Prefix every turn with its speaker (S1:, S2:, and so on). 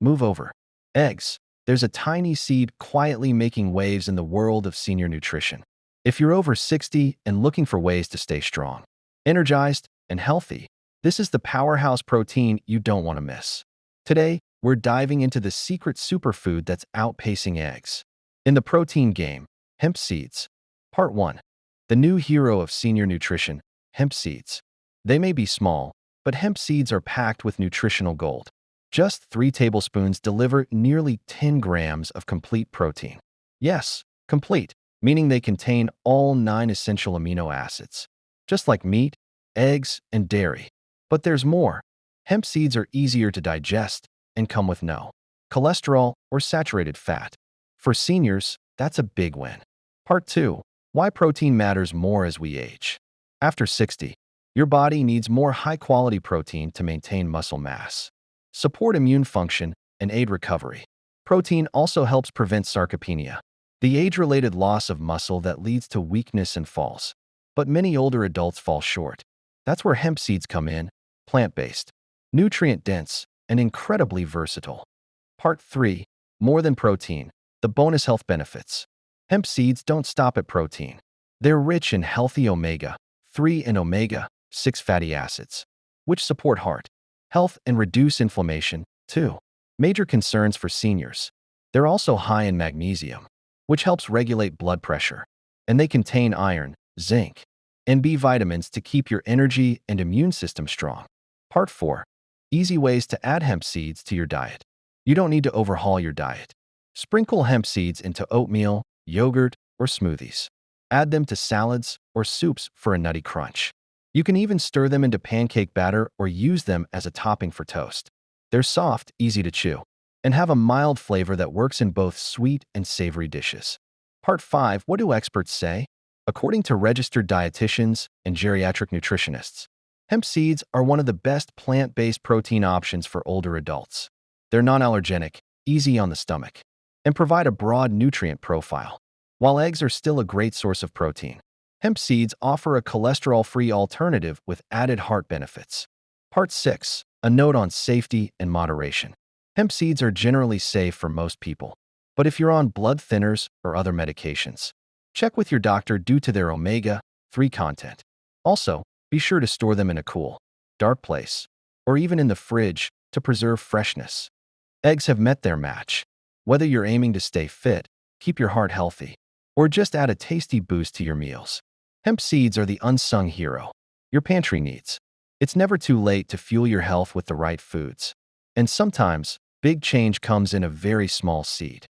S1: Move over. Eggs. There's a tiny seed quietly making waves in the world of senior nutrition. If you're over 60 and looking for ways to stay strong, energized, and healthy, this is the powerhouse protein you don't want to miss. Today, we're diving into the secret superfood that's outpacing eggs. In the protein game, hemp seeds. Part 1. The new hero of senior nutrition, hemp seeds. They may be small, but hemp seeds are packed with nutritional gold. Just 3 tablespoons deliver nearly 10 grams of complete protein. Yes, complete, meaning they contain all 9 essential amino acids, just like meat, eggs, and dairy. But there's more. Hemp seeds are easier to digest and come with no cholesterol or saturated fat. For seniors, that's a big win. Part 2. Why protein matters more as we age. After 60, your body needs more high-quality protein to maintain muscle mass, support immune function, and aid recovery. Protein also helps prevent sarcopenia, the age-related loss of muscle that leads to weakness and falls. But many older adults fall short. That's where hemp seeds come in, plant-based, nutrient-dense, and incredibly versatile. Part 3. More than protein, the bonus health benefits. Hemp seeds don't stop at protein. They're rich in healthy omega-3 and omega-6 fatty acids, which support heart health and reduce inflammation, too. Major concerns for seniors. They're also high in magnesium, which helps regulate blood pressure, and they contain iron, zinc, and B vitamins to keep your energy and immune system strong. Part 4. Easy ways to add hemp seeds to your diet. You don't need to overhaul your diet. Sprinkle hemp seeds into oatmeal, yogurt, or smoothies. Add them to salads or soups for a nutty crunch. You can even stir them into pancake batter or use them as a topping for toast. They're soft, easy to chew, and have a mild flavor that works in both sweet and savory dishes. Part 5. What do experts say? According to registered dietitians and geriatric nutritionists, hemp seeds are one of the best plant-based protein options for older adults. They're non-allergenic, easy on the stomach, and provide a broad nutrient profile. While eggs are still a great source of protein, hemp seeds offer a cholesterol-free alternative with added heart benefits. Part 6. A note on safety and moderation. Hemp seeds are generally safe for most people, but if you're on blood thinners or other medications, check with your doctor due to their omega-3 content. Also, be sure to store them in a cool, dark place, or even in the fridge to preserve freshness. Eggs have met their match. Whether you're aiming to stay fit, keep your heart healthy, or just add a tasty boost to your meals, hemp seeds are the unsung hero your pantry needs. It's never too late to fuel your health with the right foods. And sometimes, big change comes in a very small seed.